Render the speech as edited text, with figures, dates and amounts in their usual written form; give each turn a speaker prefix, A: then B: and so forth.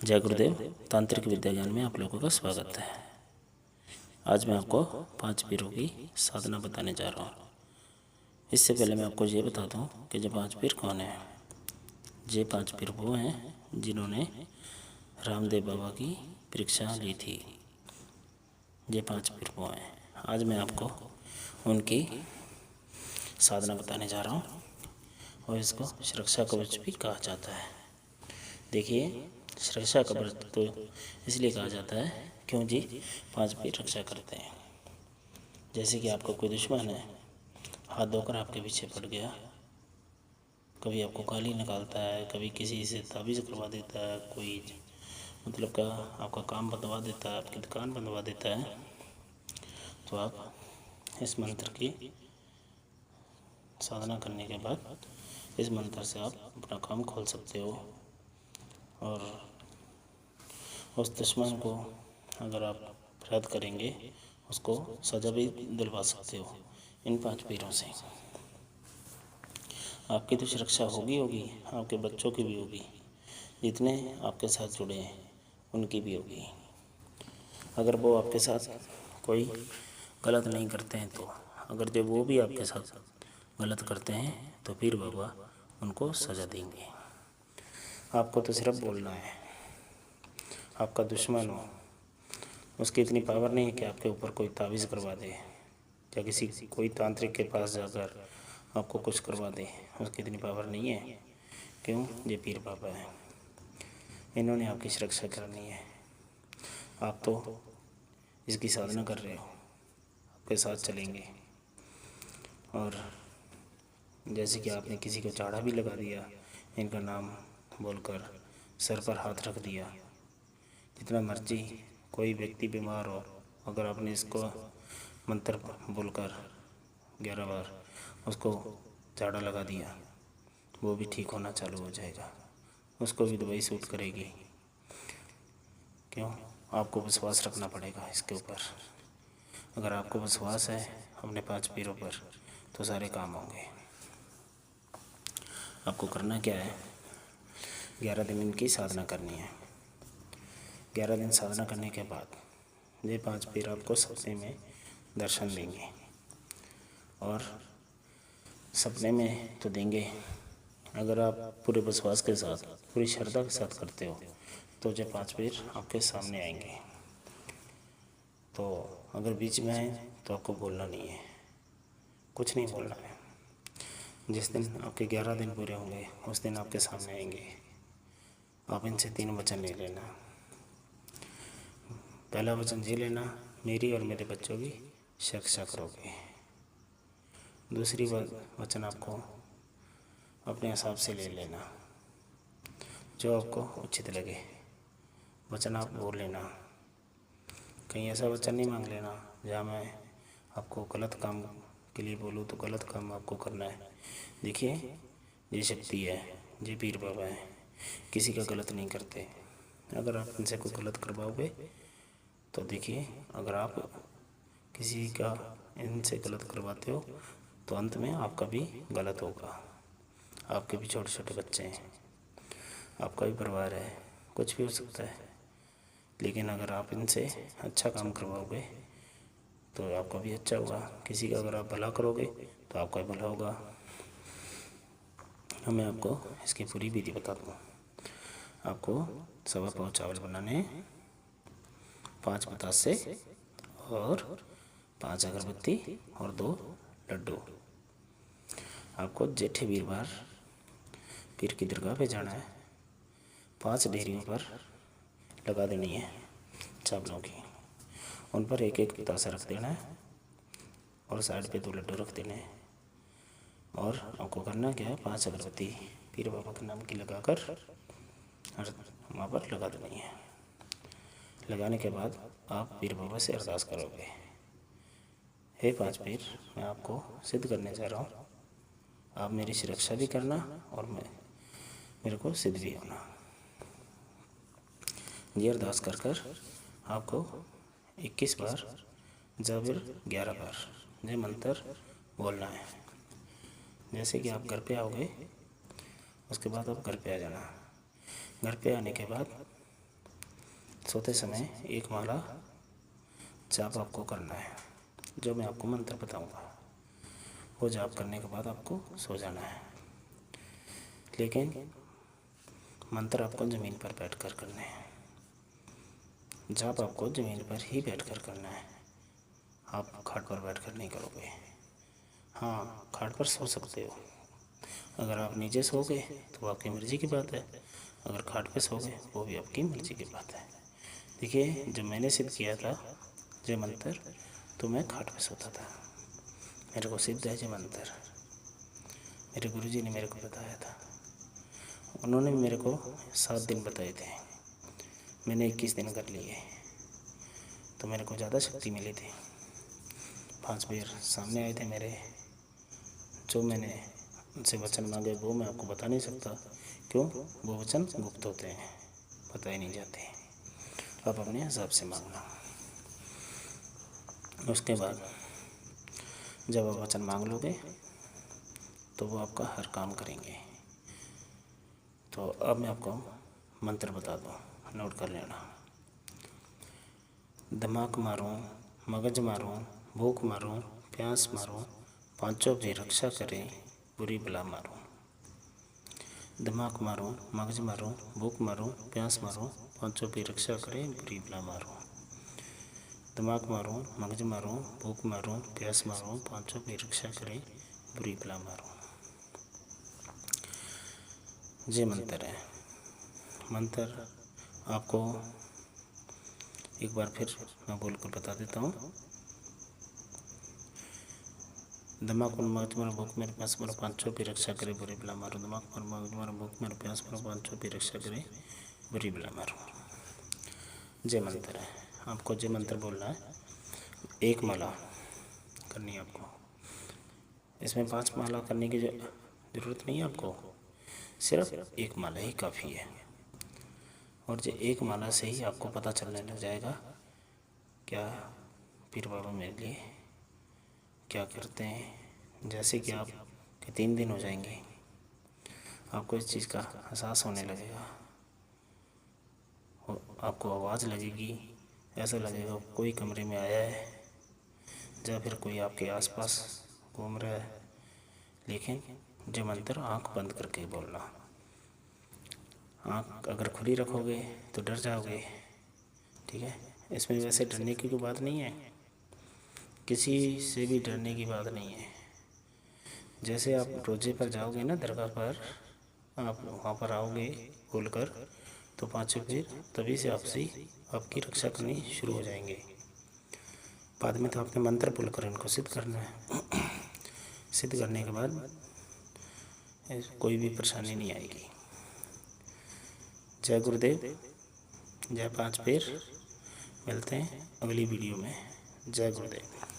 A: जय गुरुदेव। तांत्रिक विद्या ज्ञान में आप लोगों का स्वागत है। आज मैं आपको 5 पीरों की साधना बताने जा रहा हूँ। इससे पहले मैं आपको ये बता दूँ कि ये 5 पीर कौन है। ये 5 पीर वो हैं जिन्होंने रामदेव बाबा की परीक्षा ली थी। ये 5 पीर वो हैं। आज मैं आपको उनकी साधना बताने जा रहा हूँ और इसको सुरक्षा कवच भी कहा जाता है। देखिए, सुरक्षा कवच तो इसलिए कहा जाता है क्यों जी 5 पीर रक्षा करते हैं। जैसे कि आपका कोई दुश्मन है, हाथ धोकर आपके पीछे पड़ गया, कभी आपको गाली निकालता है, कभी किसी से ताबीज़ करवा देता है, कोई मतलब का आपका काम बंधवा देता है, आपकी दुकान बंधवा देता है, तो आप इस मंत्र की साधना करने के बाद इस मंत्र से आप अपना काम खोल सकते हो और उस दुश्मन को अगर आप रद्द करेंगे उसको सज़ा भी दिलवा सकते हो इन 5 पीरों से। आपकी तो सुरक्षा होगी, आपके बच्चों की भी होगी, जितने आपके साथ जुड़े हैं उनकी भी होगी। अगर वो आपके साथ कोई गलत नहीं करते हैं तो, अगर जब वो भी आपके साथ गलत करते हैं तो पीर बाबा उनको सज़ा देंगे। आपको तो सिर्फ बोलना है। आपका दुश्मन हो, उसकी इतनी पावर नहीं है कि आपके ऊपर कोई ताबीज़ करवा दे या कोई तांत्रिक के पास जाकर आपको कुछ करवा दे, उसकी इतनी पावर नहीं है। क्यों? ये पीर बाबा है, इन्होंने आपकी सुरक्षा करनी है। आप तो इसकी साधना कर रहे हो, आपके साथ चलेंगे। और जैसे कि आपने किसी को चाड़ा भी लगा दिया, इनका नाम बोलकर सर पर हाथ रख दिया, जितना मर्जी कोई व्यक्ति बीमार हो, अगर आपने इसको मंत्र बोलकर 11 बार उसको झाड़ा लगा दिया, वो भी ठीक होना चालू हो जाएगा, उसको भी दवाई सूट करेगी। क्यों? आपको विश्वास रखना पड़ेगा इसके ऊपर। अगर आपको विश्वास है अपने 5 पीरों पर तो सारे काम होंगे। आपको करना क्या है, 11 दिन इनकी साधना करनी है। 11 दिन साधना करने के बाद ये 5 पीर आपको सपने में दर्शन देंगे। और सपने में तो देंगे, अगर आप पूरे विश्वास के साथ, पूरी श्रद्धा के साथ करते हो तो ये 5 पीर आपके सामने आएंगे। तो अगर बीच में आए तो आपको बोलना नहीं है, कुछ नहीं बोलना है। जिस दिन आपके 11 दिन पूरे होंगे उस दिन आपके सामने आएंगे। आप इनसे 3 वचन ले लेना। पहला वचन ये लेना, मेरी और मेरे बच्चों की सुरक्षा करोगे। दूसरी वचन आपको अपने हिसाब से ले लेना, जो आपको उचित लगे वचन आप बोल लेना। कहीं ऐसा वचन नहीं मांग लेना जहाँ मैं आपको गलत काम के लिए बोलूँ तो गलत काम आपको करना है। देखिए, ये शक्ति है, ये पीर बाबा है, किसी का गलत नहीं करते। अगर आप इनसे कोई गलत करवाओगे तो देखिए, अगर आप किसी का इनसे गलत करवाते हो तो अंत में आपका भी गलत होगा। आपके भी छोटे छोटे बच्चे हैं, आपका भी परिवार है, कुछ भी हो सकता है। लेकिन अगर आप इनसे अच्छा काम करवाओगे तो आपका भी अच्छा होगा। किसी का अगर आप भला करोगे तो आपका भी भला होगा। मैं आपको इसकी पूरी विधि बता दूँ। आपको 1.25 पाव चावल बनाने हैं, 5 बतासे और 5 अगरबत्ती और 2 लड्डू। आपको जेठे वीरवार पीर की दरगाह पे जाना है, 5 डेहरियों पर लगा देनी है चावलों की, उन पर एक एक बतासा रख देना है और साइड पे 2 लड्डू रख देने हैं। और आपको करना क्या है, 5 अगरबत्ती पीर बाबा के नाम की लगाकर वहाँ पर लगा देनी है। लगाने के बाद आप पीर बाबा से अरदास करोगे, हे 5 पीर, मैं आपको सिद्ध करने जा रहा हूँ, आप मेरी सुरक्षा भी करना और मेरे को सिद्ध भी होना। ये अरदास कर कर आपको 21 बार या फिर 11 बार ये मंत्र बोलना है। जैसे कि आप घर पे आओगे उसके बाद आप घर पे आ जाना। घर पे आने के बाद सोते समय एक माला जाप आपको करना है, जो मैं आपको मंत्र बताऊंगा। वो जाप करने के बाद आपको सो जाना है। लेकिन मंत्र आपको ज़मीन पर बैठकर करने हैं। जाप आपको ज़मीन पर ही बैठकर करना है। आप खाट पर बैठकर नहीं करोगे। हाँ, खाट पर सो सकते हो। अगर आप नीचे सोओगे तो आपकी मर्ज़ी की बात है। अगर खाट पे सोओगे वो भी आपकी मर्ज़ी की बात है। देखिए, जब मैंने सिद्ध किया था ये मंत्र तो मैं खाट पे सोता था। मेरे को सिद्ध है ये मंत्र, मेरे गुरुजी ने मेरे को बताया था। उन्होंने मेरे को 7 दिन बताए थे, मैंने 21 दिन कर लिए, तो मेरे को ज़्यादा शक्ति मिली थी। 5 पैर सामने आए थे मेरे, जो मैंने उनसे वचन मांगे वो मैं आपको बता नहीं सकता। क्यों? वो वचन गुप्त होते हैं, बताए नहीं जाते। आप अपने हिसाब से मांगना। उसके बाद जब आप वचन मांग लोगे तो वो आपका हर काम करेंगे। तो अब मैं आपको मंत्र बता दूँ, नोट कर लेना। दिमाग मारो, मगज मारो, भूख मारो, प्यास मारो, पांचों की रक्षा करें, बुरी बला मारो। दिमाग मारो, मगज मारो, भूख मारो, प्यास मारो, पांचों की रक्षा करें, बुरी बला मारो। दिमाग मारो, मगज मारो, भूख मारो, प्यास मारो, पांचों की रक्षा करें, बुरी बला मारो। ये मंत्र है। मंत्र आपको एक बार फिर मैं बोलकर बता देता हूँ। दिमाग और मगज मारो, भूख मारो, प्यास मारो, पांचों की रक्षा करे, बुरी बला मारो। दिमाग मारो, मगज मारो, भूख मारो, प्यास मारो, पांचों की रक्षा करे, बुरी बला मारो। जय मंत्र है। आपको जय मंत्र बोलना है। एक माला करनी है आपको। इसमें 5 माला करने की ज़रूरत नहीं है आपको, सिर्फ एक माला ही काफ़ी है। और जो एक माला से ही आपको पता चलने लग जाएगा क्या पीर बाबा मेरे लिए क्या करते हैं। जैसे कि आपके 3 दिन हो जाएंगे, आपको इस चीज़ का एहसास होने लगेगा। आपको आवाज़ लगेगी, ऐसा लगेगा कोई कमरे में आया है या फिर कोई आपके आसपास घूम रहा है। लेकिन जो मंत्र आँख बंद करके बोलना। आँख अगर खुली रखोगे तो डर जाओगे, ठीक है। इसमें वैसे डरने की कोई बात नहीं है, किसी से भी डरने की बात नहीं है। जैसे आप रोजे पर जाओगे ना दरगाह पर, आप वहाँ पर आओगे बोलकर तो 5 पैर तभी से आपकी रक्षा करनी शुरू हो जाएंगे। बाद में तो आपने मंत्र बोलकर इनको सिद्ध करना है। सिद्ध करने के बाद कोई भी परेशानी नहीं आएगी। जय गुरुदेव, जय 5 पैर। मिलते हैं अगली वीडियो में। जय गुरुदेव।